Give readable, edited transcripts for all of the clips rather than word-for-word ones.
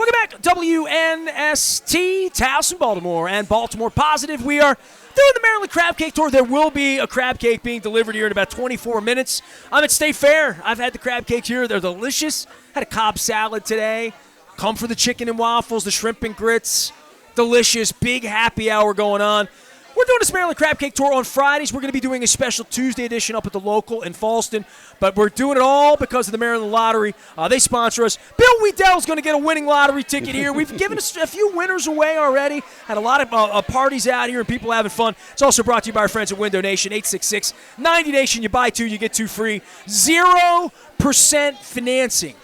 Welcome back to WNST, Towson, Baltimore, and Baltimore Positive. We are doing the Maryland Crab Cake Tour. There will be a crab cake being delivered here in about 24 minutes. I'm at State Fair. I've had the crab cakes here. They're delicious. Had a Cobb salad today. Come for the chicken and waffles, the shrimp and grits. Delicious. Big happy hour going on. We're doing this Maryland Crab Cake Tour on Fridays. We're going to be doing a special Tuesday edition up at the local in Falston. But we're doing it all because of the Maryland Lottery. They sponsor us. Bill Wiedel's going to get a winning lottery ticket here. We've given us a few winners away already. Had a lot of parties out here and people having fun. It's also brought to you by our friends at Window Nation. 866-90Nation. You buy two, you get two free. 0% financing.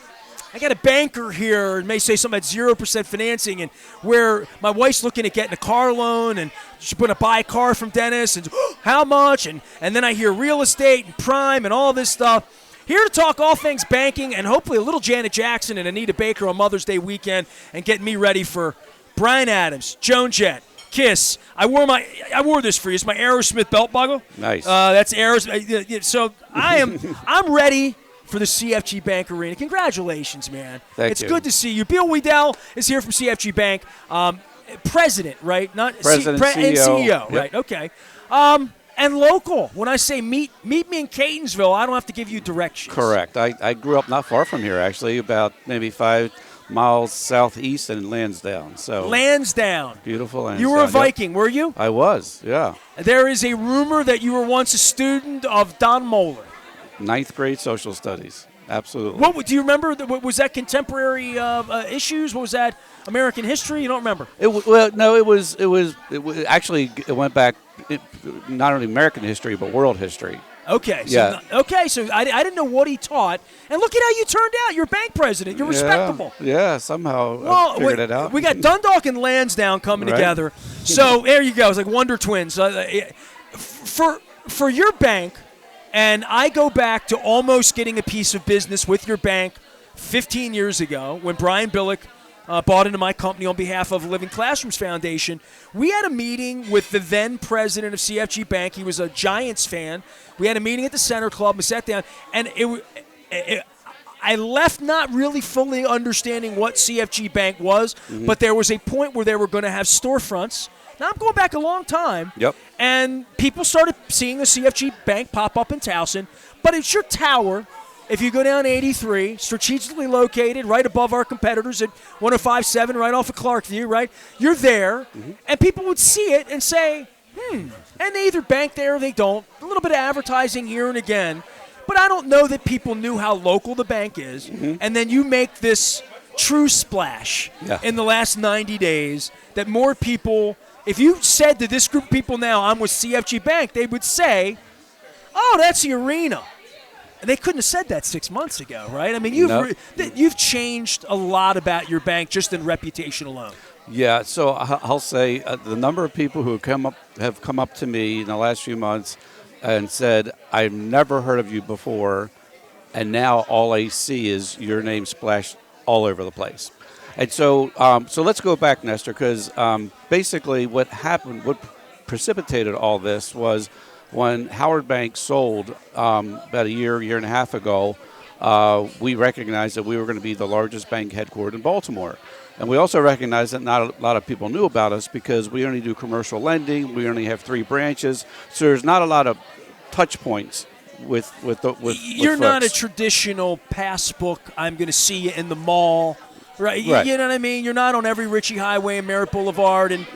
I got a banker here and may say something about 0% financing, and where my wife's looking at getting a car loan and she's going to buy a car from Dennis and how much, and then I hear real estate and prime and all this stuff. Here to talk all things banking and hopefully a little Janet Jackson and Anita Baker on Mother's Day weekend and getting me ready for Bryan Adams, Joan Jett, Kiss. I wore this for you. It's my Aerosmith belt buckle. Nice. That's Aerosmith. So I'm ready for the CFG Bank Arena. Congratulations, man. Thank you. It's good to see you. Bill Wiedel is here from CFG Bank. President, right? Not President, and CEO. Yep. Right, okay. And local. When I say meet me in Catonsville, I don't have to give you directions. Correct. I grew up not far from here, actually, about maybe 5 miles southeast in Lansdowne. So Lansdowne. Beautiful Lansdowne. You were a Viking, were you? I was, yeah. There is a rumor that you were once a student of Don Moeller. 9th grade social studies. Absolutely. What do you remember? Was that contemporary issues? What was that? American history? You don't remember? It went back not only American history but world history. Okay. Yeah. So I didn't know what he taught, and look at how you turned out. You're bank president. You're respectable. Yeah. Somehow I figured it out. We got Dundalk and Lansdowne coming together. So there you go. It's like Wonder Twins. For your bank. And I go back to almost getting a piece of business with your bank 15 years ago when Brian Billick bought into my company on behalf of Living Classrooms Foundation. We had a meeting with the then president of CFG Bank. He was a Giants fan. We had a meeting at the Center Club. We sat down, and I left not really fully understanding what CFG Bank was, but there was a point where they were going to have storefronts. Now, I'm going back a long time. Yep. And people started seeing the CFG Bank pop up in Towson. But it's your tower, if you go down 83, strategically located right above our competitors at 105.7, right off of Clarkview, right? You're there, and people would see it and say, and they either bank there or they don't. A little bit of advertising here and again. But I don't know that people knew how local the bank is. And then you make this true splash in the last 90 days that more people... If you said to this group of people now, I'm with CFG Bank, they would say, oh, that's the arena. And they couldn't have said that 6 months ago, right? I mean, you've changed a lot about your bank just in reputation alone. Yeah, so I'll say the number of people who have come up to me in the last few months and said, I've never heard of you before, and now all I see is your name splashed all over the place. And so let's go back, Nestor, because basically what happened, what precipitated all this was when Howard Bank sold about a year and a half ago, we recognized that we were going to be the largest bank headquartered in Baltimore. And we also recognized that not a lot of people knew about us because we only do commercial lending. We only have 3 branches. So there's not a lot of touch points with You're not a traditional passbook, I'm going to see you in the mall. Right. You know what I mean? You're not on every Ritchie Highway and Merritt Boulevard and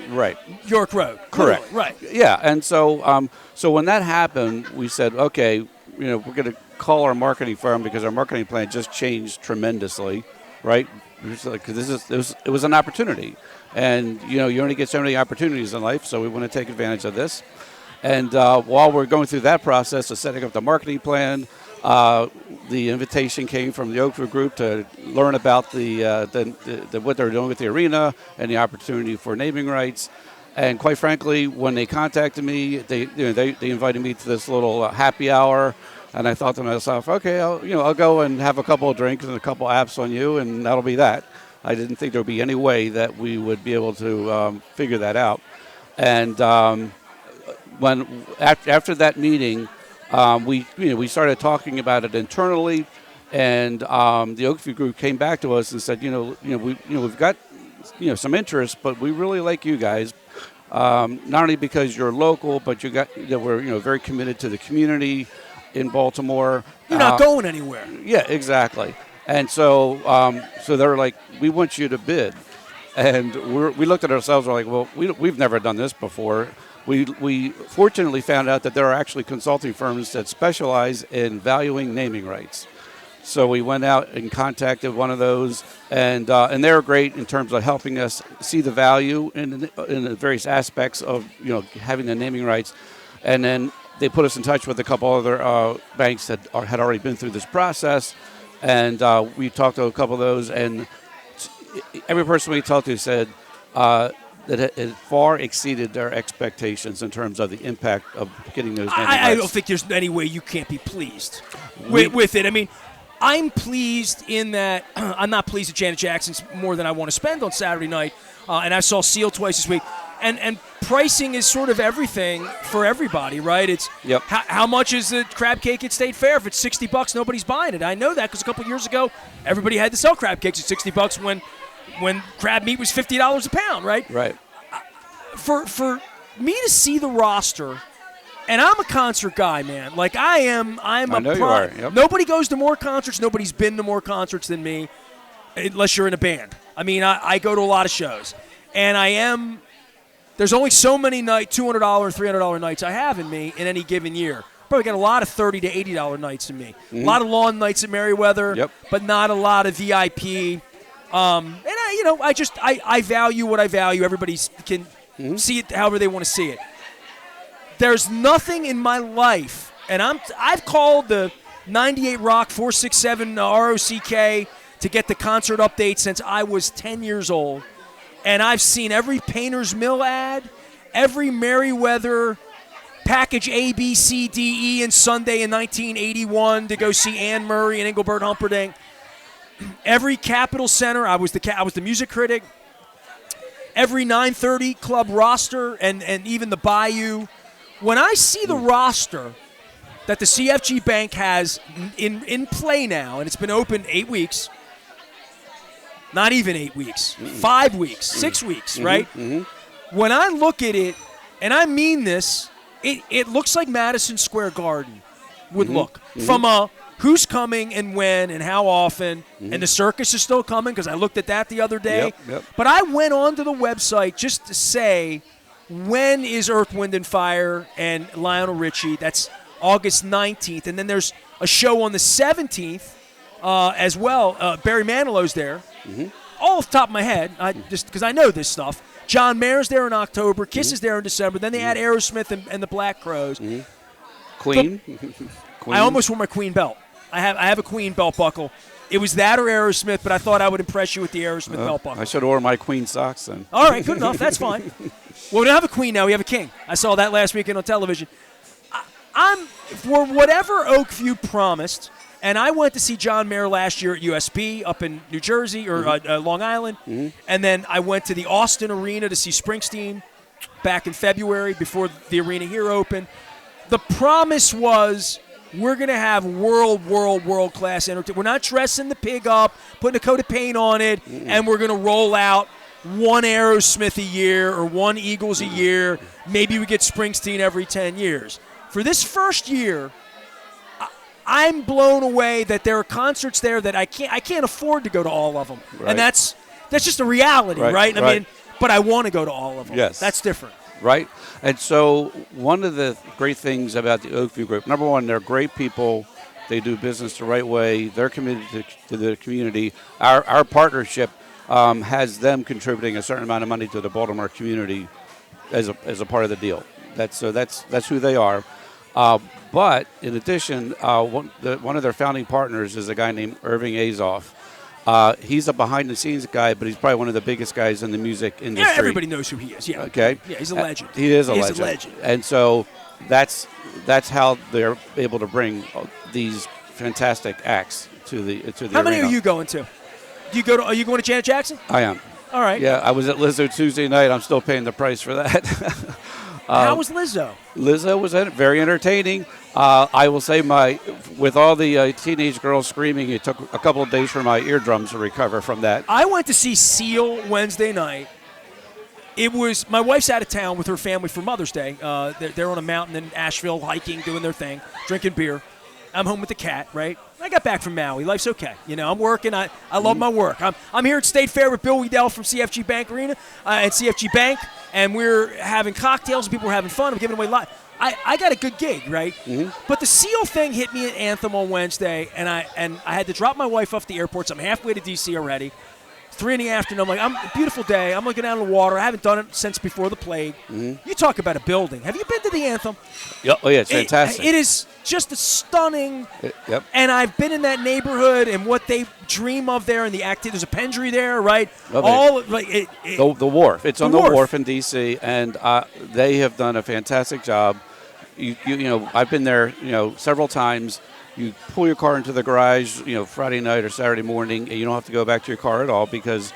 York Road. Correct. Right. Yeah. And so when that happened, we said, okay, we're going to call our marketing firm because our marketing plan just changed tremendously, right? Because it was an opportunity. And, you only get so many opportunities in life, so we want to take advantage of this. And while we're going through that process of setting up the marketing plan, the invitation came from the Oakwood Group to learn about what they're doing with the arena and the opportunity for naming rights. And quite frankly, when they contacted me, they invited me to this little happy hour, and I thought to myself, okay, I'll go and have a couple of drinks and a couple of apps on you, and that'll be that. I didn't think there would be any way that we would be able to figure that out. And after that meeting, we started talking about it internally, And the Oakview group came back to us and said, we've got some interest, but we really like you guys. Not only because you're local, but we're very committed to the community in Baltimore. You're not going anywhere. Yeah, exactly. And so they're like, we want you to bid. And we looked at ourselves and we're like, well, we've never done this before. We fortunately found out that there are actually consulting firms that specialize in valuing naming rights. So we went out and contacted one of those, and they're great in terms of helping us see the value in the various aspects of having the naming rights. And then they put us in touch with a couple other banks that had already been through this process, and we talked to a couple of those, and every person we talked to said that it far exceeded their expectations in terms of the impact of getting those naming rights. I don't think there's any way you can't be pleased with it. I mean, I'm pleased in that I'm not pleased at Janet Jackson's more than I want to spend on Saturday night, and I saw Seal twice this week. And pricing is sort of everything for everybody, right? It's how much is the crab cake at State Fair? If it's $60, nobody's buying it. I know that because a couple years ago, everybody had to sell crab cakes at $60 when crab meat was $50 a pound, right? Right. For me to see the roster. And I'm a concert guy, man. Like I know you are. Yep. Nobody goes to more concerts. Nobody's been to more concerts than me, unless you're in a band. I mean, I go to a lot of shows, and there's only so many $200, $300 nights I have in me in any given year. Probably got a lot of $30 to $80 nights in me. Mm-hmm. A lot of lawn nights at Merriweather, but not a lot of VIP. And I value what I value. Everybody can see it however they want to see it. There's nothing in my life, and I've called the 98 Rock 467 ROCK to get the concert update since I was 10 years old, and I've seen every Painter's Mill ad, every Merriweather package A, B, C, D, E, and Sunday in 1981 to go see Anne Murray and Engelbert Humperdinck. Every Capitol Center, I was the music critic. Every 930 Club roster, and even the Bayou. When I see the roster that the CFG Bank has in play now, and it's been open 8 weeks, not even 8 weeks, 5 weeks, 6 weeks, right? Mm-hmm. When I look at it, and I mean this, it looks like Madison Square Garden would look from a who's coming and when and how often, and the circus is still coming because I looked at that the other day. Yep. But I went onto the website just to say, when is Earth, Wind & Fire and Lionel Richie? That's August 19th. And then there's a show on the 17th as well. Barry Manilow's there. Mm-hmm. All off the top of my head, just because I know this stuff. John Mayer's there in October. Kiss is there in December. Then they add Aerosmith and the Black Crows. Mm-hmm. Queen. I almost wore my Queen belt. I have a Queen belt buckle. It was that or Aerosmith, but I thought I would impress you with the Aerosmith belt buckle. I should have worn my Queen socks then. All right, good enough. That's fine. Well, we don't have a queen now. We have a king. I saw that last weekend on television. I'm for whatever Oakview promised, and I went to see John Mayer last year at USP up in New Jersey or Long Island, and then I went to the Austin Arena to see Springsteen back in February before the arena here opened. The promise was we're going to have world-class entertainment. We're not dressing the pig up, putting a coat of paint on it, and we're going to roll out one Aerosmith a year or one Eagles a year. Maybe we get Springsteen every 10 years. For this first year, I'm blown away that there are concerts there that I can't afford to go to all of them. Right. And that's just a reality, right? I mean, but I want to go to all of them. Yes. That's different. Right. And so one of the great things about the Oakview Group, number one, they're great people. They do business the right way. They're committed to the community. Our partnership has them contributing a certain amount of money to the Baltimore community as a part of the deal. That's who they are. But in addition, one of their founding partners is a guy named Irving Azoff. He's a behind-the-scenes guy, but he's probably one of the biggest guys in the music industry. Yeah, everybody knows who he is. Yeah. Okay. Yeah, he's a legend. He is a legend. And so that's how they're able to bring these fantastic acts to the arena. How many are you going to? Are you going to Janet Jackson? I am. All right. Yeah, I was at Lizzo Tuesday night. I'm still paying the price for that. How was Lizzo? Lizzo was very entertaining. I will say with all the teenage girls screaming, it took a couple of days for my eardrums to recover from that. I went to see Seal Wednesday night. It was my wife's out of town with her family for Mother's Day. They're on a mountain in Asheville hiking, doing their thing, drinking beer. I'm home with the cat, right? I got back from Maui. Life's okay. I'm working. I love my work. I'm here at State Fair with Bill Wiedel from CFG Bank Arena at CFG Bank, and we're having cocktails and people are having fun. I'm giving away lots. I got a good gig, right? Mm-hmm. But the Seal thing hit me at Anthem on Wednesday, and I had to drop my wife off the airport, so I'm halfway to D.C. already. 3 in the afternoon. I'm like, beautiful day. I'm looking down the water. I haven't done it since before the plague. Mm-hmm. You talk about a building. Have you been to the Anthem? Yep. Oh, yeah, it's fantastic. It is just a stunning. Yep. And I've been in that neighborhood and what they dream of there and the activity. There's a Pendry there, right? The wharf. It's on the wharf in D.C., and they have done a fantastic job. You know, I've been there, several times. You pull your car into the garage, Friday night or Saturday morning, and you don't have to go back to your car at all because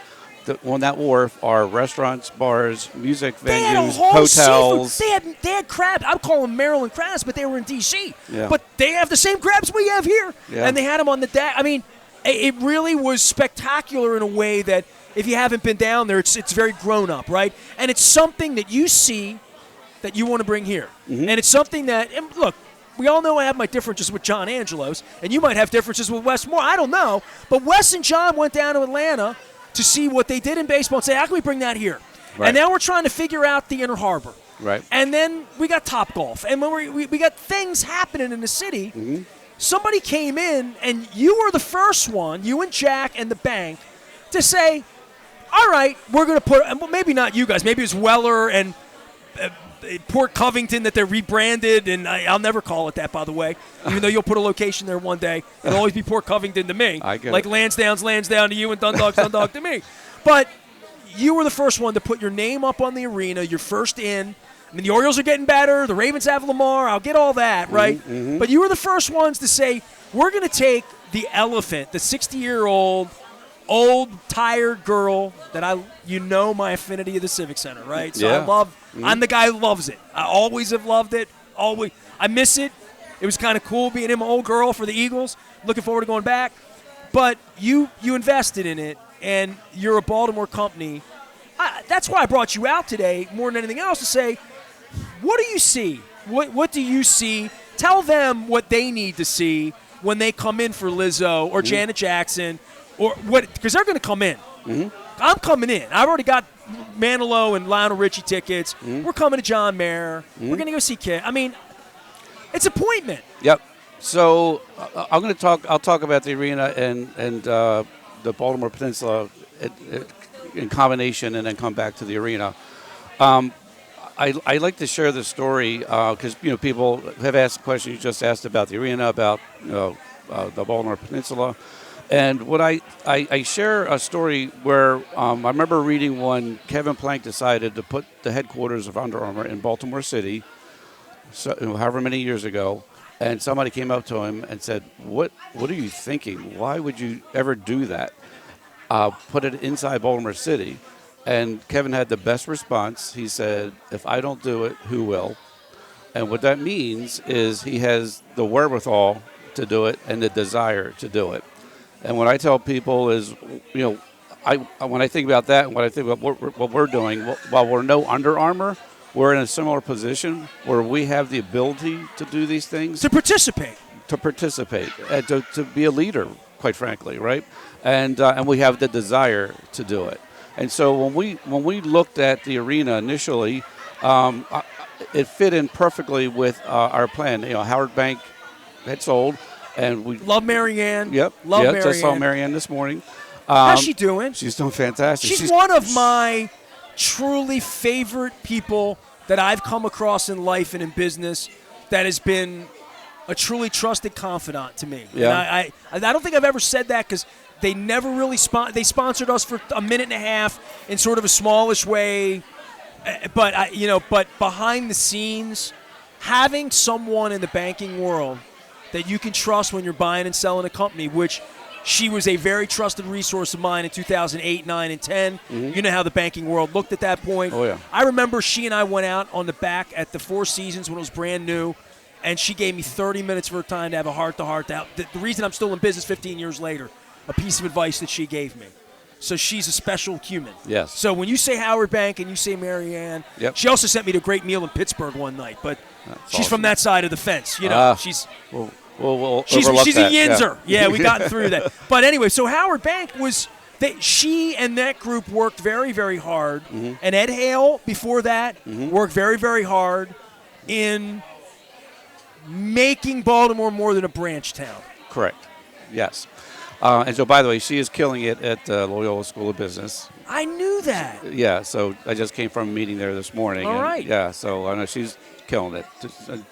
on that wharf are restaurants, bars, music venues, hotels. Seafood. They had crabs. I'm calling them Maryland crabs, but they were in D.C. Yeah. But they have the same crabs we have here. Yeah. And they had them on the deck. I mean, it really was spectacular in a way that if you haven't been down there, it's very grown up, right? And it's something that you see that you want to bring here. Mm-hmm. And it's something that, and look, we all know I have my differences with John Angelos, and you might have differences with Wes Moore. I don't know. But Wes and John went down to Atlanta to see what they did in baseball and say, how can we bring that here? Right. And now we're trying to figure out the Inner Harbor. Right. And then we got Topgolf. And when we got things happening in the city, mm-hmm. somebody came in, and you were the first one, you and Jack and the bank, to say, all right, we're going to put, and maybe not you guys, maybe it was Weller and Port Covington that they're rebranded, and I'll never call it that, by the way, even though you'll put a location there one day. It'll always be Port Covington to me. I get like it. Lansdowne to you and Dundalk to me. But you were the first one to put your name up on the arena. You're first in. I mean, the Orioles are getting better. The Ravens have Lamar. I'll get all that, right? Mm-hmm. But you were the first ones to say, we're going to take the elephant, the 60-year-old, old, tired girl that my affinity of the Civic Center, right? So Yeah. I'm the guy who loves it. I always have loved it. Always. I miss it. It was kind of cool being in my old girl for the Eagles. Looking forward to going back. But you invested in it, and you're a Baltimore company. That's why I brought you out today more than anything else to say, what do you see? What do you see? Tell them what they need to see when they come in for Lizzo or Janet Jackson or what, because they're going to come in. Mm-hmm. I'm coming in. I've already got Manilow and Lionel Richie tickets. Mm-hmm. We're coming to John Mayer. Mm-hmm. We're going to go see Kid. I mean, it's appointment. Yep. So I'll talk about the arena and the Baltimore Peninsula in combination, and then come back to the arena. I like to share the story because people have asked the question you just asked about the arena, about the Baltimore Peninsula. And what I share a story where I remember reading when Kevin Plank decided to put the headquarters of Under Armour in Baltimore City, however many years ago, and somebody came up to him and said, "What are you thinking? Why would you ever do that? Put it inside Baltimore City?" And Kevin had the best response. He said, "If I don't do it, who will?" And what that means is he has the wherewithal to do it and the desire to do it. And what I tell people is, when I think about that and when I think about what we're doing, while we're no Under Armour, we're in a similar position where we have the ability to do these things. To participate. And to be a leader, quite frankly, right? And we have the desire to do it. And so when we looked at the arena initially, it fit in perfectly with our plan. Howard Bank had sold. And we love Marianne. Yep. Love Marianne. I saw Marianne this morning. How's she doing? She's doing fantastic. She's one of my truly favorite people that I've come across in life and in business that has been a truly trusted confidant to me. Yeah. And I don't think I've ever said that because they never really they sponsored us for a minute and a half in sort of a smallish way. But but behind the scenes, having someone in the banking world that you can trust when you're buying and selling a company, which She was a very trusted resource of mine in 2008, 9, and 10. You know how the banking world looked at that point. Oh, yeah. I remember she and I went out on the back at the Four Seasons when it was brand new, and she gave me 30 minutes of her time to have a heart-to-heart. The reason I'm still in business 15 years later, a piece of advice that she gave me. So she's a special human. Yes. So when you say Howard Bank and you say Mary Ann, Yep. she also sent me to a great meal in Pittsburgh one night, but she's awesome. from that side of the fence. You know, she's We'll she's overlook a that. yinzer. Yeah, we got through that. But anyway, so Howard Bank was she and that group worked very, very hard. And Ed Hale before that worked very, very hard in making Baltimore more than a branch town. Correct. Yes. And so, by the way, she is killing it at Loyola School of Business. I knew that. Yeah, so I just came from a meeting there this morning. All right. Yeah, so I know she's killing it.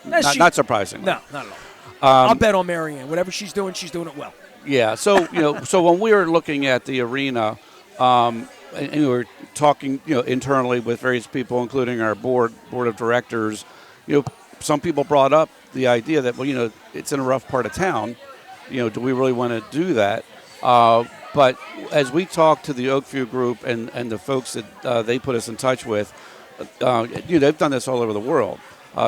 Not surprising. No, not at all. I'll bet on Mary Ann. Whatever she's doing it well. Yeah, so so when we were looking at the arena, and we were talking, internally with various people, including our board of directors, some people brought up the idea that it's in a rough part of town. Do we really want to do that? But as we talked to the Oakview group and the folks that they put us in touch with, they've done this all over the world.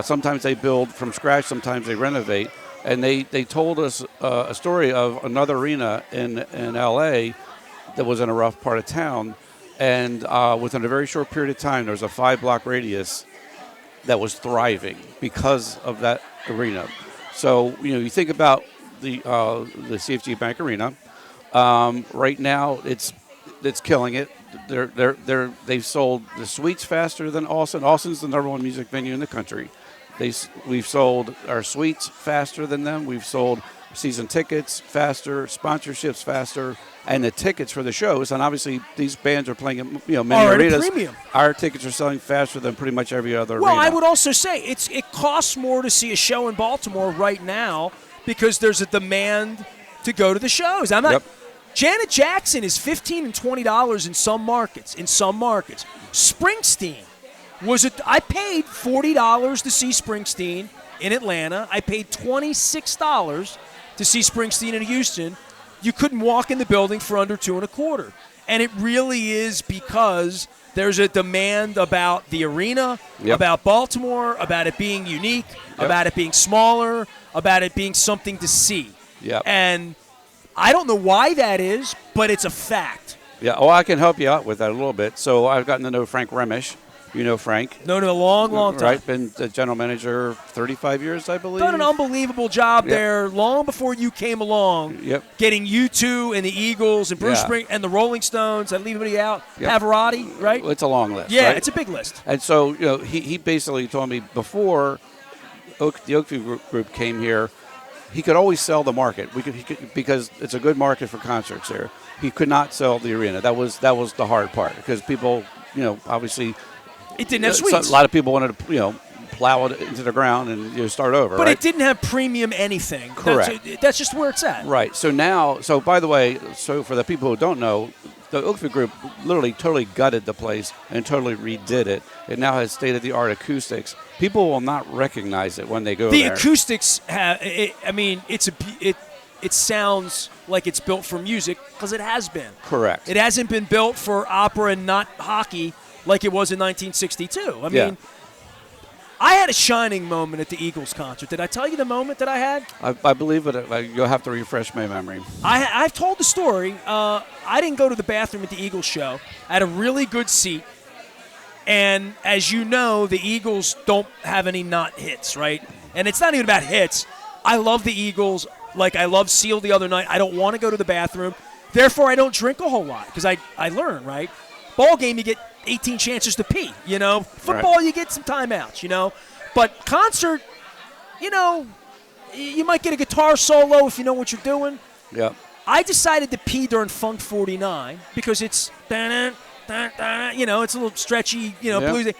Sometimes they build from scratch, sometimes they renovate. And they told us a story of another arena in L.A. that was in a rough part of town. And within a very short period of time, there was a 5-block radius that was thriving because of that arena. So, you think about the CFG Bank Arena. Right now, it's killing it. They've sold the suites faster than Austin. Austin's the #1 music venue in the country. We've sold our suites faster than them. We've sold season tickets faster, sponsorships faster, and the tickets for the shows. And obviously, these bands are playing at many arenas. Premium. Our tickets are selling faster than pretty much every other arena. Well, I would also say it costs more to see a show in Baltimore right now because there's a demand to go to the shows. I'm not. Yep. Janet Jackson is $15 and $20 in some markets. Springsteen. I paid $40 to see Springsteen in Atlanta. I paid $26 to see Springsteen in Houston. You couldn't walk in the building for under $2.25. And it really is because there's a demand about the arena, about Baltimore, about it being unique, about it being smaller, about it being something to see. Yep. And I don't know why that is, but it's a fact. Yeah, well, I can help you out with that a little bit. So I've gotten to know Frank Remish. You know Frank. Known him a long, long time. Right, been the general manager 35 years, I believe. Done an unbelievable job there long before you came along. Yep. Getting U2 and the Eagles and Bruce Spring and the Rolling Stones. I leave anybody out. Pavarotti, right? It's a long list. Yeah, right? it's a big list. And so, he basically told me before the Oakview group came here, he could always sell the market. Because it's a good market for concerts there. He could not sell the arena. That was the hard part because people, obviously. It didn't have suites. A lot of people wanted to, plow it into the ground and start over. But right? It didn't have premium anything. Correct. That's just where it's at. Right. So by the way, for the people who don't know, the Oakview Group literally totally gutted the place and totally redid it. It now has state-of-the-art acoustics. People will not recognize it when they go there. The acoustics have. It sounds like it's built for music because it has been. Correct. It hasn't been built for opera and not hockey like it was in 1962. I mean, I had a shining moment at the Eagles concert. Did I tell you the moment that I had? I believe it. You'll have to refresh my memory. I've told the story. I didn't go to the bathroom at the Eagles show. I had a really good seat. And as you know, the Eagles don't have any not hits, right? And it's not even about hits. I love the Eagles. Like I love Seal the other night. I don't want to go to the bathroom. Therefore, I don't drink a whole lot because I learn, right? Ball game, you get 18 chances to pee, Football, you get some timeouts, But concert, you might get a guitar solo if you know what you're doing. Yeah. I decided to pee during Funk 49 because it's, it's a little stretchy, bluesy.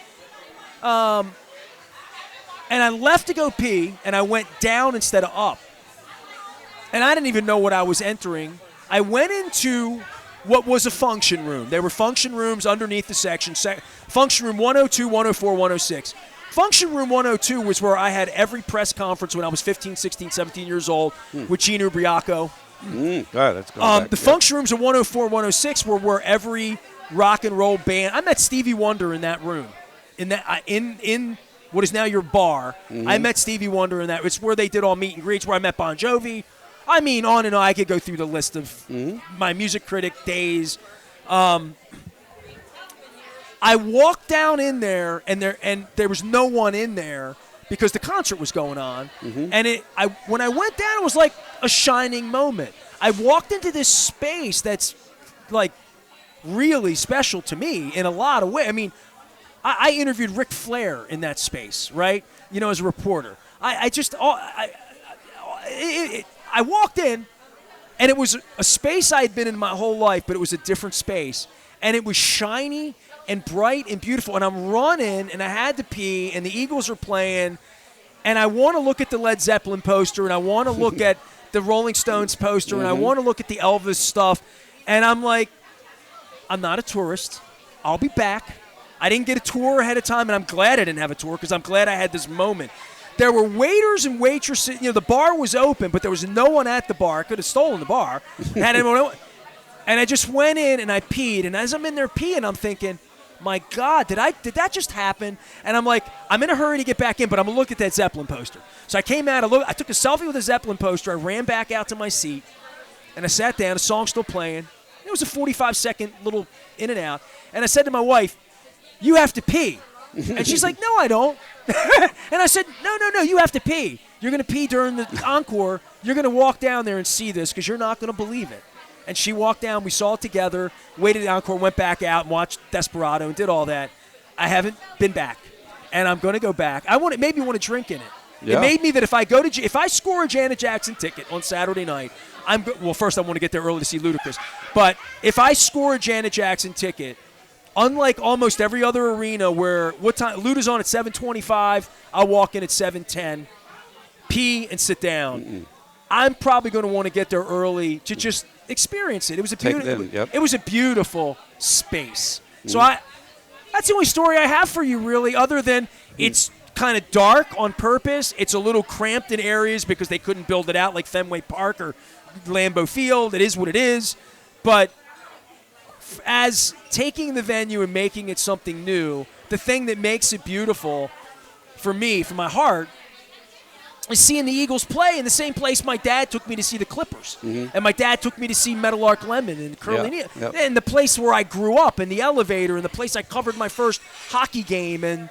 And I left to go pee, and I went down instead of up. And I didn't even know what I was entering. I went into what was a function room. There were function rooms underneath the section. Function room 102, 104, 106. Function room 102 was where I had every press conference when I was 15, 16, 17 years old with Gene Ubriaco God, that's going back. The function rooms of 104, 106 were where every rock and roll band. I met Stevie Wonder in that room, in what is now your bar. I met Stevie Wonder in that. It's where they did all meet and greets. Where I met Bon Jovi. I mean, on and on. I could go through the list of my music critic days. I walked down in there, and there was no one in there because the concert was going on. And when I went down, it was like a shining moment. I walked into this space that's like really special to me in a lot of ways. I mean, I interviewed Ric Flair in that space, right? You know, as a reporter. I walked in, and it was a space I had been in my whole life, but it was a different space. And it was shiny and bright and beautiful. And I'm running, and I had to pee, and the Eagles are playing. And I want to look at the Led Zeppelin poster, and I want to look at the Rolling Stones poster, and I want to look at the Elvis stuff. And I'm like, I'm not a tourist. I'll be back. I didn't get a tour ahead of time, and I'm glad I didn't have a tour because I'm glad I had this moment. There were waiters and waitresses. You know, the bar was open, but there was no one at the bar. I could have stolen the bar. And I just went in, and I peed. And as I'm in there peeing, I'm thinking, my God, did that just happen? And I'm like, I'm in a hurry to get back in, but I'm going to look at that Zeppelin poster. So I came out, I took a selfie with the Zeppelin poster. I ran back out to my seat, and I sat down. The song's still playing. It was a 45-second little in and out. And I said to my wife, you have to pee. And she's like, no, I don't. And I said, no, you have to pee. You're going to pee during the encore. You're going to walk down there and see this because you're not going to believe it. And she walked down. We saw it together, waited the encore, went back out and watched Desperado and did all that. I haven't been back, and I'm going to go back. Maybe want to drink in it. Yeah. It made me that if I score a Janet Jackson ticket on Saturday night, first I want to get there early to see Ludacris. But if I score a Janet Jackson ticket, unlike almost every other arena where what time Luda's on at 7:25, I'll walk in at 7:10, pee and sit down. I'm probably going to want to get there early to just experience it. It was a beautiful space. So that's the only story I have for you, really, other than it's kind of dark on purpose. It's a little cramped in areas because they couldn't build it out like Fenway Park or Lambeau Field. It is what it is. But as taking the venue and making it something new, the thing that makes it beautiful for me, for my heart, is seeing the Eagles play in the same place my dad took me to see the Clippers. And my dad took me to see Meadowlark Lemon and Curly Neal. And the place where I grew up, and the elevator, and the place I covered my first hockey game, and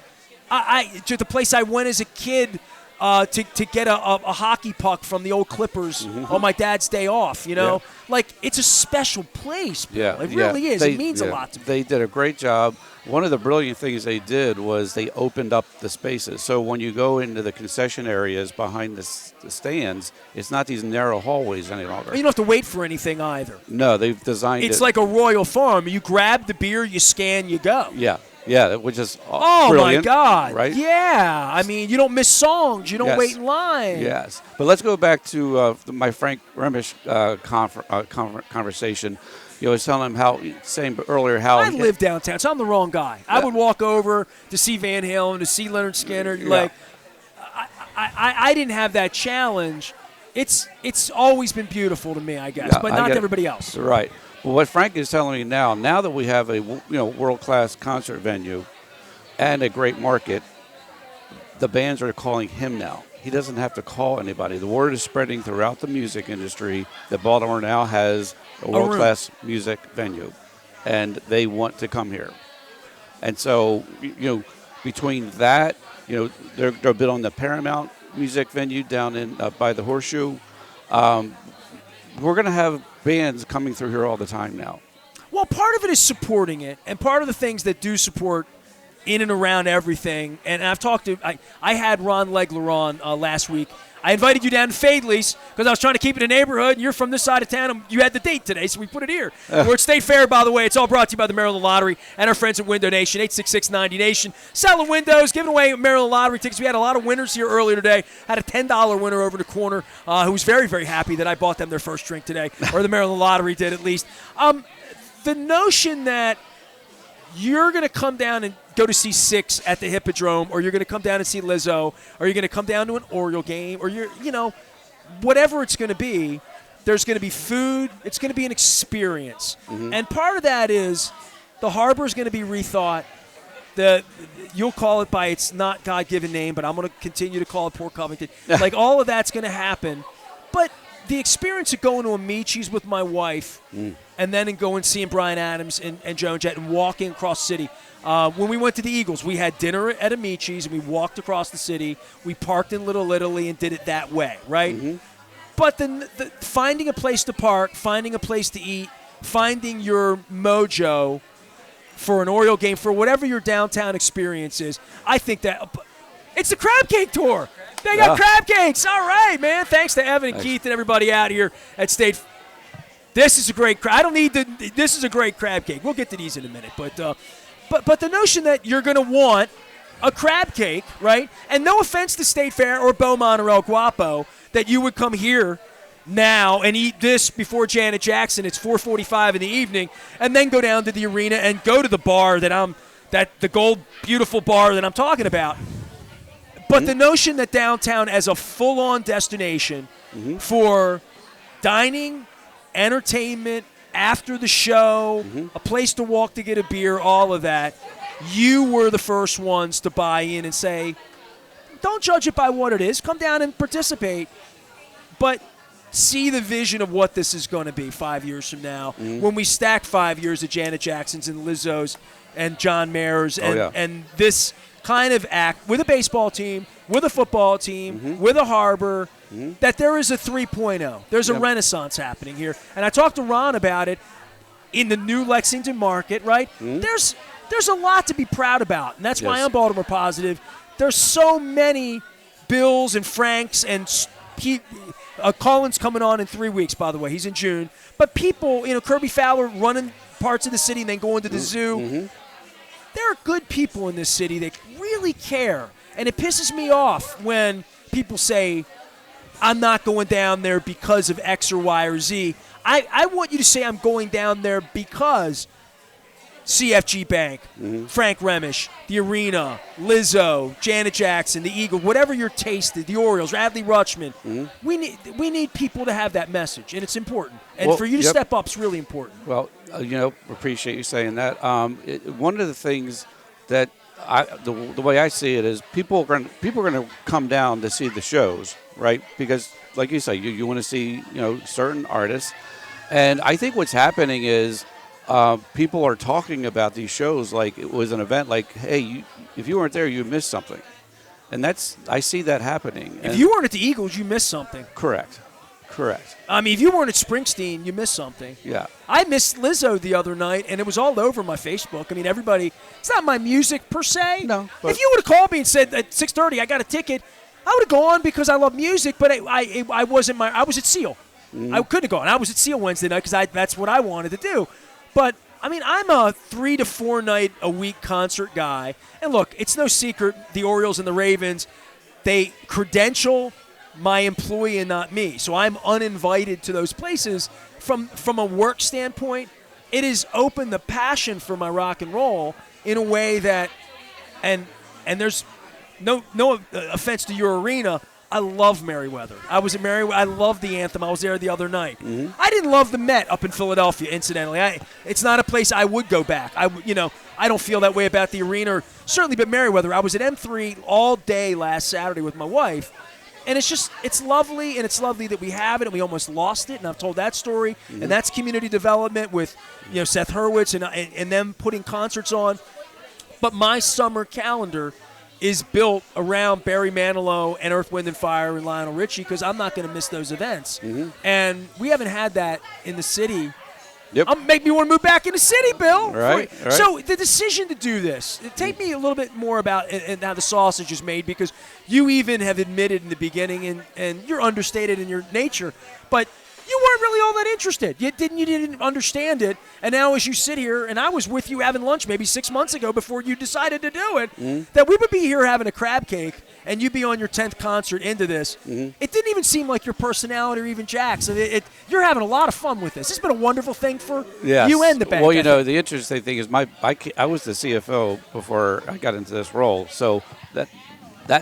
to the place I went as a kid to get a hockey puck from the old Clippers on my dad's day off, you know? Like, it's a special place. Yeah, it really is. It means a lot to me. They did a great job. One of the brilliant things they did was they opened up the spaces. So when you go into the concession areas behind the stands, it's not these narrow hallways any longer. You don't have to wait for anything either. No, they've designed it. It's like a Royal Farm. You grab the beer, you scan, you go. Yeah, which is my brilliant, God! Right? Yeah, I mean, you don't miss songs, you don't wait in line. Yes, but let's go back to my Frank Remish conversation. You know, I was telling him saying earlier how I live downtown, so I'm the wrong guy. I would walk over to see Van Halen, to see Leonard Skinner. Like, I didn't have that challenge. It's always been beautiful to me, I guess, but not to everybody else. Right. Well, what Frank is telling me now that we have a world-class concert venue and a great market, the bands are calling him now. He doesn't have to call anybody. The word is spreading throughout the music industry that Baltimore now has a world-class music venue, and they want to come here. And so, between that, they're building the Paramount music venue down in by the Horseshoe. We're going to have bands coming through here all the time now. Well, part of it is supporting it, and part of the things that do support in and around everything. And I've talked to I had Ron Legler on last week. I invited you down to Fadley's because I was trying to keep it a neighborhood, and you're from this side of town, and you had the date today, so we put it here. We're at State Fair, by the way. It's all brought to you by the Maryland Lottery and our friends at Window Nation, 866-90Nation. Selling windows, giving away Maryland Lottery tickets. We had a lot of winners here earlier today. Had a $10 winner over the corner who was very, very happy that I bought them their first drink today, or the Maryland Lottery did at least. The notion that you're going to come down and go to see Six at the Hippodrome, or you're going to come down and see Lizzo, or you're going to come down to an Oriole game, or whatever it's going to be, There's going to be food. It's going to be an experience. And part of that is the harbor is going to be rethought. You'll call it by its not God-given name, but I'm going to continue to call it Port Covington. Like, all of that's going to happen. But the experience of going to Amici's with my wife and then going seeing Bryan Adams and Joan Jett and walking across the city. When we went to the Eagles, we had dinner at Amici's, and we walked across the city. We parked in Little Italy and did it that way, right? But then finding a place to park, finding a place to eat, finding your mojo for an Oriole game, for whatever your downtown experience is, I think that it's the crab cake tour. They got crab cakes. All right, man. Thanks to Evan and Keith and everybody out here at State. This is a great crab. I don't need this is a great crab cake. We'll get to these in a minute, but the notion that you're going to want a crab cake, right? And no offense to State Fair or Beaumont or El Guapo, that you would come here now and eat this before Janet Jackson. It's 4:45 in the evening, and then go down to the arena and go to the bar the gold beautiful bar that I'm talking about. But the notion that downtown as a full-on destination for dining, entertainment, after the show, a place to walk to get a beer, all of that, you were the first ones to buy in and say, don't judge it by what it is. Come down and participate. But see the vision of what this is going to be 5 years from now when we stack 5 years of Janet Jacksons and Lizzo's and John Mayer's and this kind of act with a baseball team, with a football team, with a harbor, that there is a 3.0. There's a renaissance happening here. And I talked to Ron about it in the new Lexington market, right? There's a lot to be proud about, and that's why I'm Baltimore positive. There's so many Bills and Franks and Collins coming on in 3 weeks, by the way. He's in June. But people, Kirby Fowler running parts of the city and then going to the zoo. There are good people in this city that really care. And it pisses me off when people say, I'm not going down there because of X or Y or Z. I want you to say I'm going down there because CFG Bank, Frank Remish, the Arena, Lizzo, Janet Jackson, the Eagles, whatever your taste is, the Orioles, Adley Rutschman. We need people to have that message, and it's important. And for you to step up is really important. Well, appreciate you saying that. One of the things that the way I see it is people are going to come down to see the shows, right? Because, like you say, you want to see certain artists, and I think what's happening is people are talking about these shows like it was an event. Like, hey, if you weren't there, you missed something, and I see that happening. If you weren't at the Eagles, you missed something. Correct. I mean, if you weren't at Springsteen, you missed something. Yeah. I missed Lizzo the other night, and it was all over my Facebook. I mean, everybody, it's not my music per se. No. But if you would have called me and said at 6:30 I got a ticket, I would have gone because I love music, but I wasn't I was at Seal. I couldn't have gone. I was at Seal Wednesday night because that's what I wanted to do. But, I mean, I'm a 3 to 4 night a week concert guy. And look, it's no secret the Orioles and the Ravens, they credential my employee and not me. So I'm uninvited to those places. From a work standpoint, it has opened the passion for my rock and roll in a way that, and there's no offense to your arena, I love Merriweather. I was at Merriweather. I love the Anthem. I was there the other night. I didn't love the Met up in Philadelphia, incidentally. It's not a place I would go back. I don't feel that way about the arena, certainly, but Merriweather. I was at M3 all day last Saturday with my wife. And it's lovely, and it's lovely that we have it, and we almost lost it, and I've told that story, and that's community development with, Seth Hurwitz and them putting concerts on. But my summer calendar is built around Barry Manilow and Earth, Wind & Fire and Lionel Richie because I'm not going to miss those events. And we haven't had that in the city. Make me want to move back in the city, Bill. Right. So the decision to do this, take me a little bit more about and how the sausage is made, because you even have admitted in the beginning, and you're understated in your nature, but you weren't really all that interested. You didn't understand it. And now as you sit here, and I was with you having lunch maybe 6 months ago before you decided to do it, that we would be here having a crab cake and you'd be on your 10th concert into this. It didn't even seem like your personality or even Jack's. You're having a lot of fun with this. It's been a wonderful thing for you and the band. Well, the interesting thing is I was the CFO before I got into this role, so that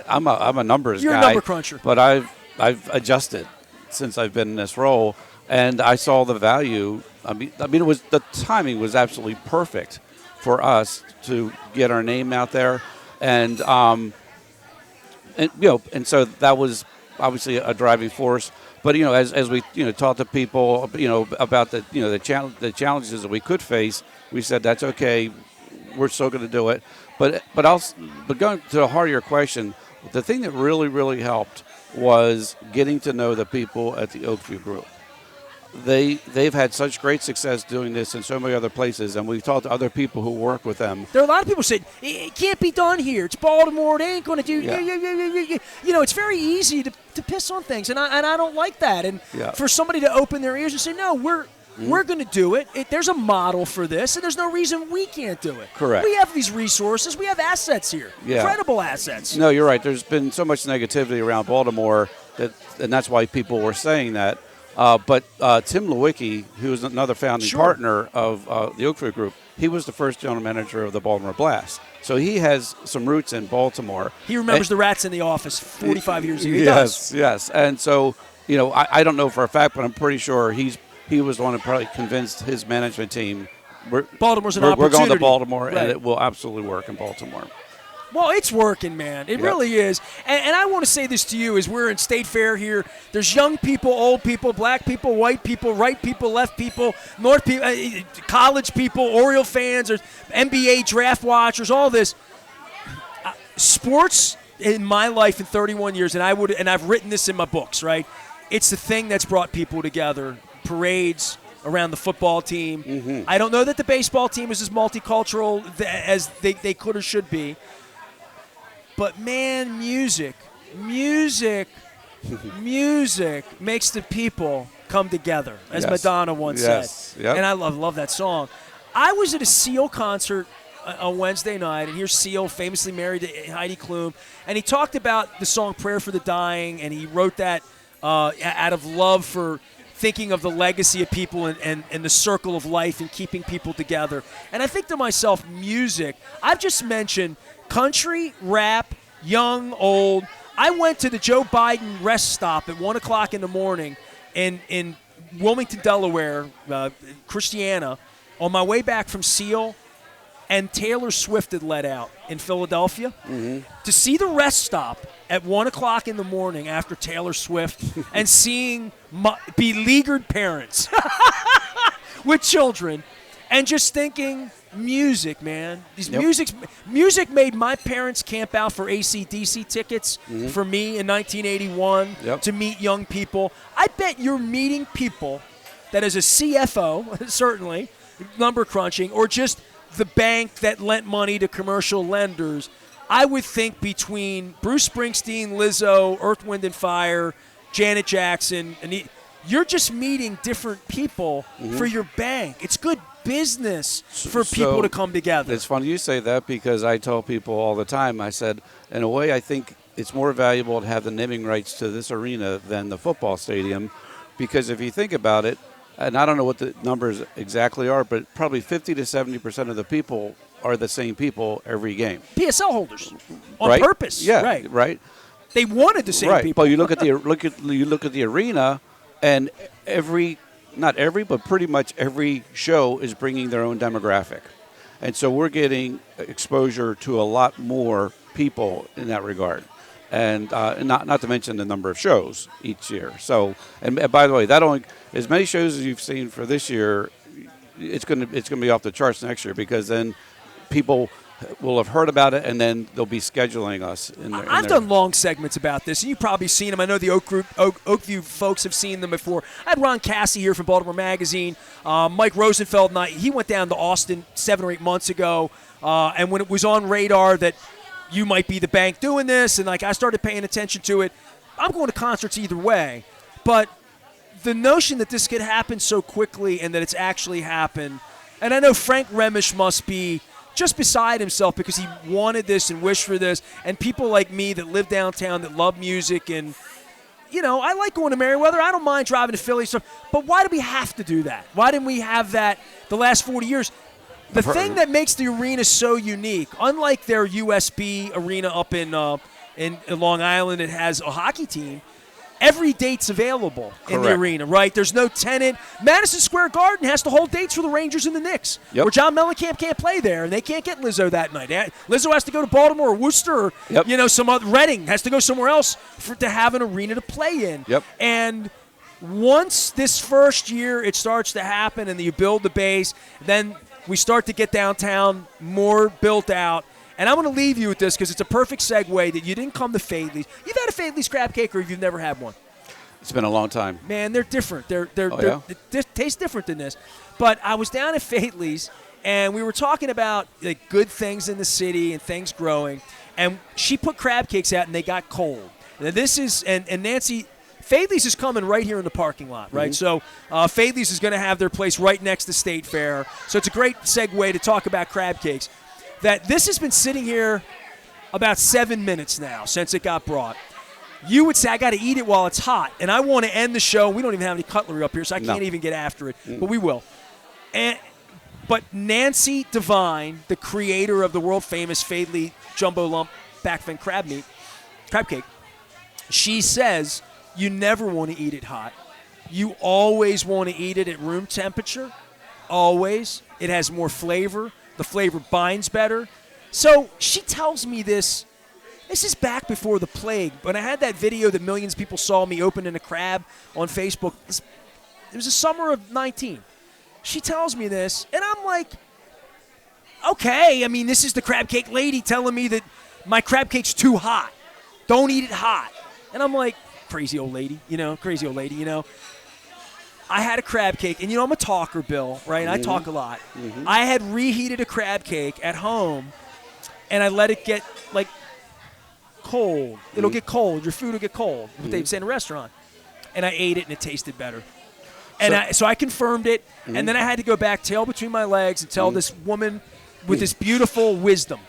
I'm a numbers guy. You're a number cruncher. But I've adjusted since I've been in this role. and I saw the value. I mean, it was the timing was absolutely perfect for us to get our name out there, and and so that was obviously a driving force. But as we talked to people about the challenges that we could face, we said that's okay. We're still going to do it. But going to the heart of your question, the thing that really helped was getting to know the people at the Oakview Group. They've had such great success doing this in so many other places, and we've talked to other people who work with them. There are a lot of people who said, it can't be done here. It's Baltimore. They ain't going to do it's very easy to piss on things, and I don't like that. And for somebody to open their ears and say, no, we're going to do it. There's a model for this, and there's no reason we can't do it. Correct. We have these resources. We have assets here. Yeah. Incredible assets. No, you're right. There's been so much negativity around Baltimore, and that's why people were saying that. But Tim Lewicki, who is another founding partner of the Oakview Group, he was the first general manager of the Baltimore Blast. So he has some roots in Baltimore. He remembers the rats in the office 45 years ago. Yes. And so, I don't know for a fact, but I'm pretty sure he was the one who probably convinced his management team. Baltimore's an opportunity. We're going to Baltimore, right. And it will absolutely work in Baltimore. Well, it's working, man. It really is. And I want to say this to you as we're in State Fair here. There's young people, old people, black people, white people, right people, left people, north people, college people, Oriole fans, there's NBA draft watchers, all this. Sports in my life in 31 years, and I've written this in my books, right? It's the thing that's brought people together. Parades around the football team. Mm-hmm. I don't know that the baseball team is as multicultural as they could or should be. But, man, music makes the people come together, as Madonna once said. Yep. And I love that song. I was at a Seal concert on Wednesday night, and here's Seal, famously married to Heidi Klum, and he talked about the song Prayer for the Dying, and he wrote that out of love for thinking of the legacy of people and the circle of life and keeping people together. And I think to myself, music, I've just mentioned country, rap, young, old. I went to the Joe Biden rest stop at 1 o'clock in the morning in Wilmington, Delaware, Christiana, on my way back from Seal, and Taylor Swift had let out in Philadelphia. Mm-hmm. To see the rest stop at 1 o'clock in the morning after Taylor Swift and seeing beleaguered parents with children and just thinking, music, man. Music made my parents camp out for AC/DC tickets for me in 1981 to meet young people. I bet you're meeting people that as a CFO, certainly, number crunching, or just the bank that lent money to commercial lenders, I would think between Bruce Springsteen, Lizzo, Earth, Wind & Fire, Janet Jackson, and you're just meeting different people for your bank. It's good business for people to come together. It's funny you say that because I tell people all the time, I said, in a way, I think it's more valuable to have the naming rights to this arena than the football stadium, because if you think about it, and I don't know what the numbers exactly are, but probably 50 to 70% of the people are the same people every game. PSL holders on purpose. Yeah, right. They wanted the same people. But you look at the arena, and not every, but pretty much every show is bringing their own demographic. And so we're getting exposure to a lot more people in that regard. And not to mention the number of shows each year. So, and by the way, that only as many shows as you've seen for this year, it's going to be off the charts next year, because then people will have heard about it, and then they'll be scheduling us. I've done long segments about this, and you've probably seen them. I know the Oakview folks have seen them before. I had Ron Cassie here from Baltimore Magazine. Mike Rosenfeld and he went down to Austin 7 or 8 months ago, and when it was on radar that you might be the bank doing this, and I started paying attention to it. I'm going to concerts either way, but the notion that this could happen so quickly and that it's actually happened, and I know Frank Remish must be just beside himself because he wanted this and wished for this, and people like me that live downtown that love music, and I like going to Merriweather. I don't mind driving to Philly, but why do we have to do that? Why didn't we have that the last 40 years? The thing that makes the arena so unique, unlike their USB arena up in Long Island, it has a hockey team, every date's available in the Correct. arena, right? There's no tenant. Madison Square Garden has to hold dates for the Rangers and the Knicks, Yep. where John Mellencamp can't play there, and they can't get Lizzo that night. Lizzo has to go to Baltimore or Worcester, or Yep. some other Reading has to go somewhere else to have an arena to play in. Yep. And once this first year it starts to happen, and you build the base, then we start to get downtown more built out. And I'm going to leave you with this because it's a perfect segue that you didn't come to Fadley's. You've had a Fadley's crab cake, or you've never had one? It's been a long time. Man, they're different. They taste different than this. But I was down at Fadley's, and we were talking about like good things in the city and things growing. And she put crab cakes out, and they got cold. Now this is and Nancy. Fadley's is coming right here in the parking lot, right? Mm-hmm. So Fadley's is going to have their place right next to State Fair. So it's a great segue to talk about crab cakes. That this has been sitting here about 7 minutes now since it got brought. You would say, I got to eat it while it's hot, and I want to end the show. We don't even have any cutlery up here, so I can't even get after it, but we will. But Nancy Devine, the creator of the world-famous Fadley Jumbo Lump Back Fin crab cake, she says you never want to eat it hot. You always want to eat it at room temperature, always. It has more flavor. The flavor binds better. So she tells me this. This is back before the plague. When I had that video that millions of people saw me opening a crab on Facebook, it was the summer of 19. She tells me this, and I'm like, okay. I mean, this is the crab cake lady telling me that my crab cake's too hot. Don't eat it hot. And I'm like, crazy old lady, crazy old lady, I had a crab cake, and I'm a talker, Bill, right? I talk a lot. Mm-hmm. I had reheated a crab cake at home, and I let it get, like, cold. It'll get cold. Your food will get cold, what they say in a restaurant. And I ate it, and it tasted better. And so I confirmed it, and then I had to go back, tail between my legs, and tell this woman with this beautiful wisdom,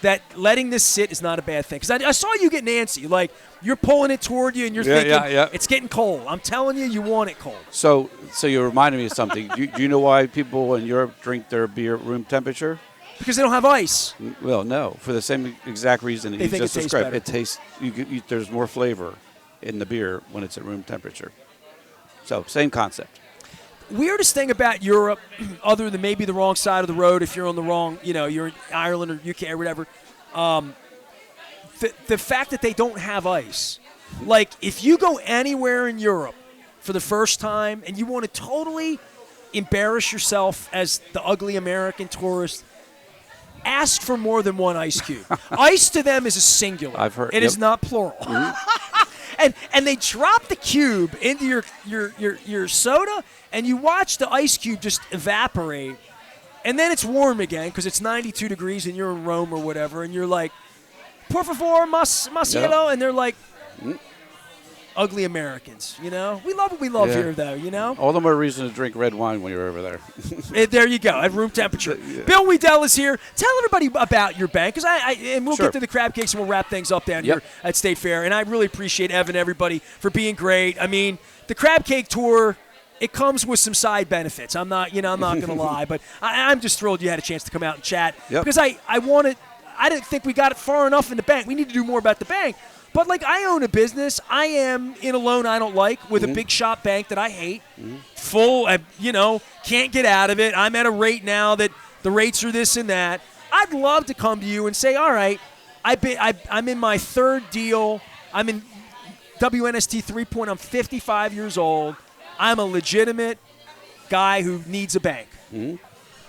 that letting this sit is not a bad thing. Because I saw you get Nancy. Like, you're pulling it toward you, and you're thinking, it's getting cold. I'm telling you, you want it cold. So you reminded me of something. Do you know why people in Europe drink their beer at room temperature? Because they don't have ice. Well, no. For the same exact reason that they you think just it tastes described. better. It tastes. There's more flavor in the beer when it's at room temperature. So, same concept. Weirdest thing about Europe, other than maybe the wrong side of the road if you're on the wrong, you're in Ireland or UK or whatever, the fact that they don't have ice. Like, if you go anywhere in Europe for the first time and you want to totally embarrass yourself as the ugly American tourist, ask for more than one ice cube. Ice to them is a singular. I've heard. It is not plural. Mm-hmm. And they drop the cube into your soda, and you watch the ice cube just evaporate. And then it's warm again because it's 92 degrees and you're in Rome or whatever, and you're like, por favor, mas hielo, and they're like, ugly Americans, We love what we love here, though, All the more reason to drink red wine when you're over there. There you go, at room temperature. Bill Wiedel is here. Tell everybody about your bank, because and we'll get to the crab cakes and we'll wrap things up down here at State Fair. And I really appreciate Evan, everybody, for being great. I mean, the crab cake tour, it comes with some side benefits. I'm not going to lie, but I'm just thrilled you had a chance to come out and chat because I didn't think we got it far enough in the bank. We need to do more about the bank. But, like, I own a business. I am in a loan I don't like with a big shop bank that I hate. Full, can't get out of it. I'm at a rate now that the rates are this and that. I'd love to come to you and say, all right, I'm in my third deal. I'm in WNST 3 I'm 55 years old. I'm a legitimate guy who needs a bank.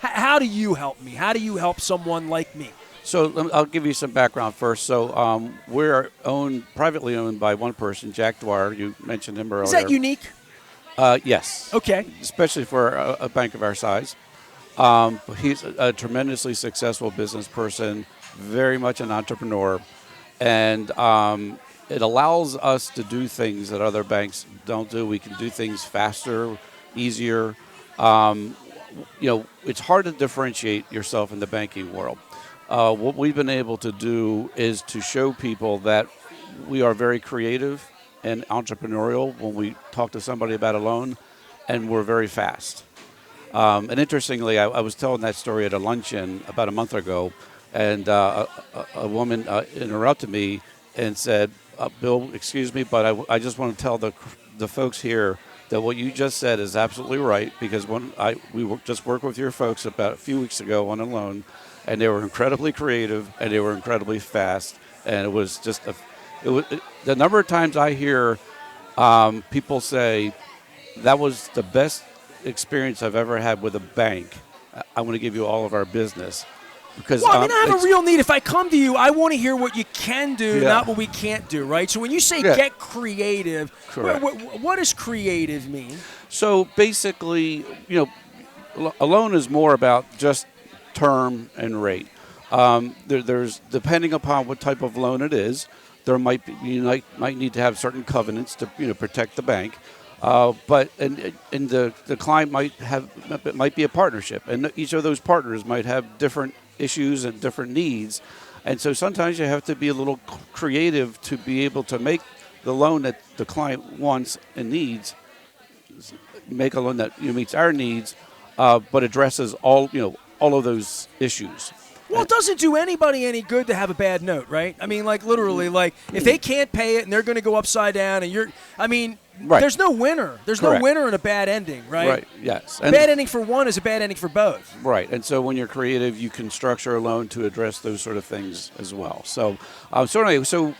How do you help me? How do you help someone like me? So I'll give you some background first. So we're privately owned by one person, Jack Dwyer. You mentioned him earlier. Is that unique? Yes. Okay. Especially for a bank of our size. He's a tremendously successful business person, very much an entrepreneur, and it allows us to do things that other banks don't do. We can do things faster, easier. It's hard to differentiate yourself in the banking world. What we've been able to do is to show people that we are very creative and entrepreneurial when we talk to somebody about a loan, and we're very fast. And interestingly, I was telling that story at a luncheon about a month ago, and a woman interrupted me and said, Bill, excuse me, but I just want to tell the folks here that what you just said is absolutely right, because just worked with your folks about a few weeks ago on a loan, and they were incredibly creative and they were incredibly fast, and it was just the number of times I hear people say that was the best experience I've ever had with a bank. I want to give you all of our business. Because, well, I have a real need. If I come to you, I want to hear what you can do, Yeah. not what we can't do, right? So when you say Yeah. get creative, Correct. what does creative mean? So basically, a loan is more about just term and rate. There's depending upon what type of loan it is, there might be might need to have certain covenants to protect the bank. But the client might be a partnership, and each of those partners might have different issues and different needs, and so sometimes you have to be a little creative to be able to make the loan that the client wants and needs, make a loan that meets our needs, but addresses all of those issues. Well, it doesn't do anybody any good to have a bad note, right? I mean, like literally, like if they can't pay it and they're going to go upside down, and Right. there's no winner. There's Correct. no winner in a bad ending, right? Right. Yes. A bad ending for one is a bad ending for both. Right, and so when you're creative, you can structure a loan to address those sort of things as well. So, so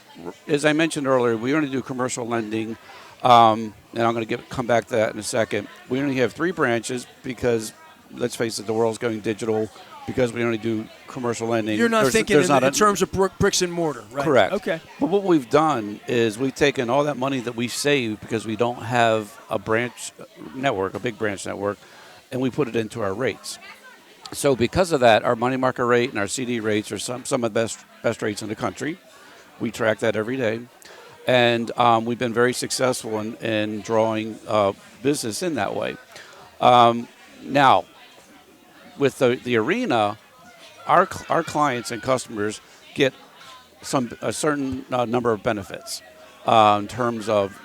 as I mentioned earlier, we only do commercial lending, and I'm going to come back to that in a second. We only have 3 branches because, let's face it, the world's going digital. Because we only do commercial lending. You're not thinking in terms of bricks and mortar, right? Correct. Okay. But what we've done is we've taken all that money that we saved because we don't have a branch network, a big branch network, and we put it into our rates. So because of that, our money market rate and our CD rates are some of the best rates in the country. We track that every day. And we've been very successful in drawing business in that way. Now, with the arena, our clients and customers get a certain number of benefits in terms of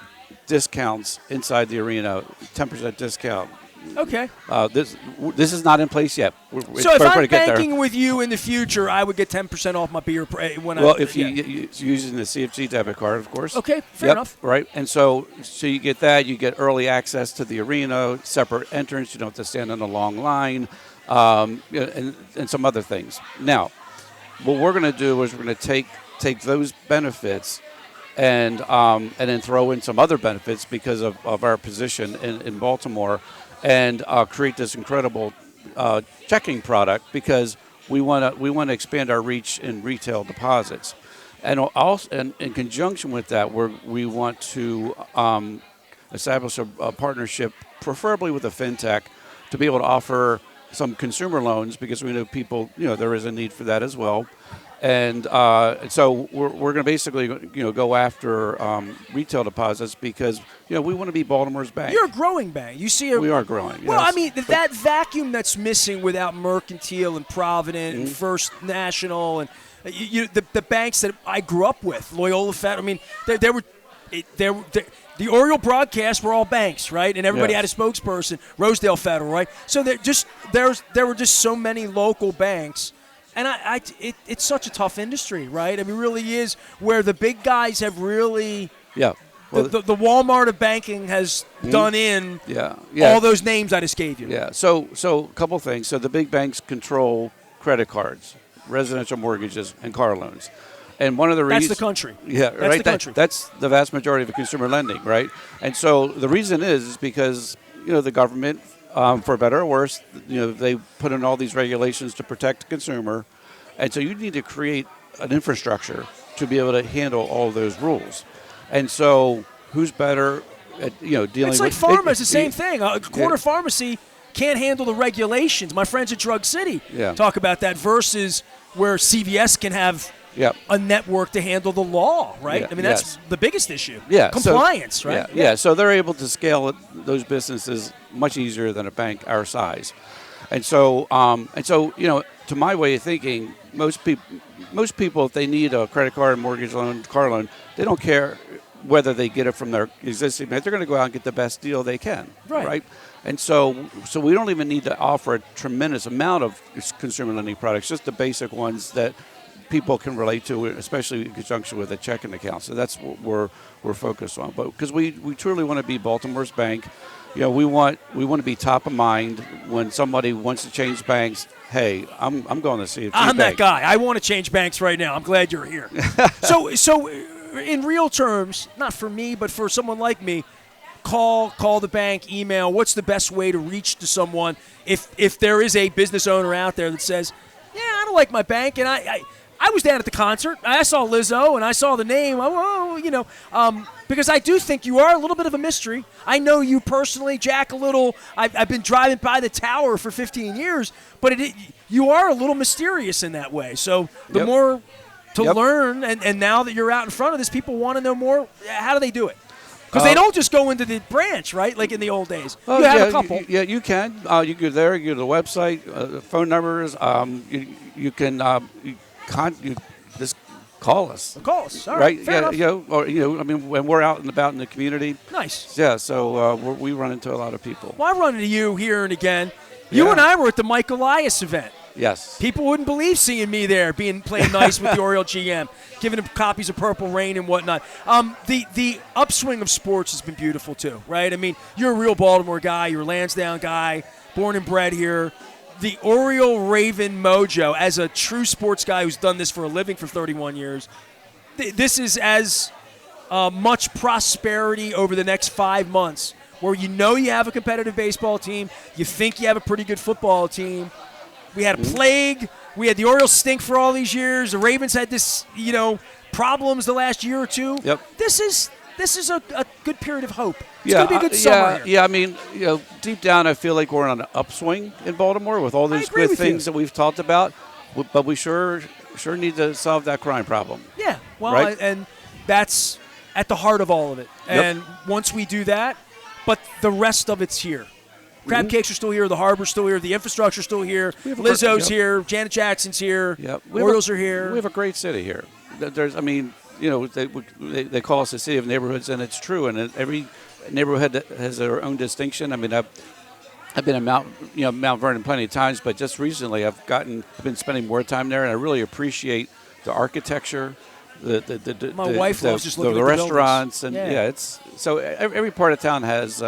discounts inside the arena, 10% discount. Okay. This is not in place yet. So if I'm banking with you in the future, I would get 10% off my beer if you're using the CFG debit card, of course. Okay, fair enough. Right, and so you get that. You get early access to the arena, separate entrance. You don't have to stand in a long line. And some other things. Now, what we're going to do is we're going to take those benefits and then throw in some other benefits because of our position in Baltimore, and create this incredible checking product because we want to expand our reach in retail deposits, and also in conjunction with that, we want to establish a partnership, preferably with a fintech, to be able to offer some consumer loans because we know people, there is a need for that as well. And so we're going to basically, go after retail deposits because, we want to be Baltimore's bank. You're a growing bank. We are growing. Well, yes. I mean, that vacuum that's missing without Mercantile and Provident and First National and the banks that I grew up with, Loyola Federal. I mean, the Oriole broadcasts were all banks, right? And everybody had a spokesperson, Rosedale Federal, right? So there were just so many local banks. And it's such a tough industry, right? I mean, it really is where the big guys have really Well, the Walmart of banking has done in all those names I just gave you. Yeah. So a couple things. So the big banks control credit cards, residential mortgages, and car loans. And one of the reasons that's the country. Yeah, that's right. The country. That's the vast majority of consumer lending, right? And so the reason is because the government, for better or worse, they put in all these regulations to protect the consumer, and so you need to create an infrastructure to be able to handle all of those rules. And so who's better at dealing? It's like with pharma. It's the same thing. A corner pharmacy can't handle the regulations. My friends at Drug City talk about that versus where CVS can have a network to handle the law, right? I mean, that's the biggest issue. Yeah. Compliance, right? Yeah. So they're able to scale those businesses much easier than a bank our size. And so, to my way of thinking, most people, if they need a credit card, mortgage loan, car loan, they don't care whether they get it from their existing bank. They're going to go out and get the best deal they can, right? And so we don't even need to offer a tremendous amount of consumer lending products, just the basic ones that people can relate to it, especially in conjunction with a checking account. So that's what we're focused on. But because we truly want to be Baltimore's bank, we want to be top of mind when somebody wants to change banks. Hey, I'm going to CFG I'm Bank. that guy. I want to change banks right now. I'm glad you're here. So in real terms, not for me, but for someone like me, call the bank, email. What's the best way to reach to someone if there is a business owner out there that says, yeah, I don't like my bank, and I was down at the concert. I saw Lizzo, and I saw the name. Because I do think you are a little bit of a mystery. I know you personally, Jack, a little. I've been driving by the tower for 15 years, but you are a little mysterious in that way. So the more to learn, and now that you're out in front of this, people want to know more. How do they do it? Because they don't just go into the branch, right, like in the old days. You have a couple. You can. You go there. You go to the website, phone numbers. You can just call us. Call us. All right. right. Fair enough. When we're out and about in the community. Nice. Yeah. So we run into a lot of people. Well, I run into you here and again. You and I were at the Mike Elias event. Yes. People wouldn't believe seeing me there, playing nice with the Oriole GM, giving him copies of Purple Rain and whatnot. The upswing of sports has been beautiful too, right? I mean, you're a real Baltimore guy. You're a Lansdowne guy, born and bred here. The Oriole Raven mojo, as a true sports guy who's done this for a living for 31 years, this is as much prosperity over the next 5 months, where you have a competitive baseball team, you think you have a pretty good football team. We had a plague. We had the Orioles stink for all these years. The Ravens had this, problems the last year or two. Yep. This is a good period of hope. It's going to be a good summer here. Yeah, I mean, deep down I feel like we're on an upswing in Baltimore with all these good things that we've talked about, but we sure need to solve that crime problem. Yeah, well, right? And that's at the heart of all of it. And once we do that, but the rest of it's here. Crab cakes are still here. The harbor's still here. The infrastructure's still here. Lizzo's here. Janet Jackson's here. Yep. Orioles are here. We have a great city here. They call us the city of neighborhoods, and it's true. And every neighborhood has their own distinction. I mean, I've been in Mount Vernon plenty of times, but just recently I've been spending more time there, and I really appreciate the architecture. My wife loves just looking at the restaurants, buildings. and it's so every part of town has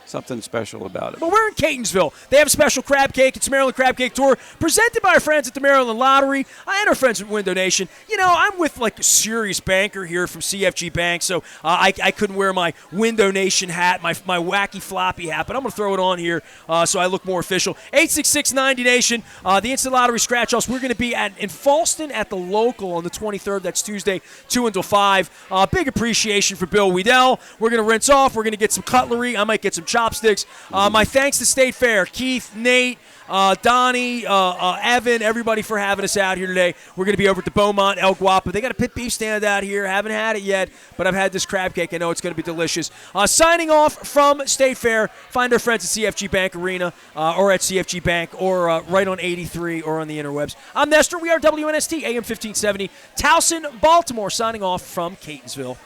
something special about it. But we're in Catonsville. They have a special crab cake. It's Maryland Crab Cake Tour, presented by our friends at the Maryland Lottery and our friends at Window Nation. I'm with a serious banker here from CFG Bank, so I couldn't wear my Window Nation hat, my wacky floppy hat, but I'm going to throw it on here so I look more official. 866-90-NATION, the Instant Lottery Scratch-Offs. We're going to be in Falston at the local on the 23rd. That's Tuesday, 2 until 5. Big appreciation for Bill Wiedel. We're going to rinse off. We're going to get some cutlery. I might get some chopsticks. My thanks to State Fair, Keith, Nate, Donnie, Evan, everybody for having us out here today. We're going to be over at the Beaumont El Guapo. They got a pit beef stand out here. Haven't had it yet, but I've had this crab cake. I know it's going to be delicious. Signing off from State Fair. Find our friends at CFG Bank Arena or at CFG Bank or right on 83 or on the interwebs. I'm Nestor. We are WNST AM 1570, Towson, Baltimore, signing off from Catonsville.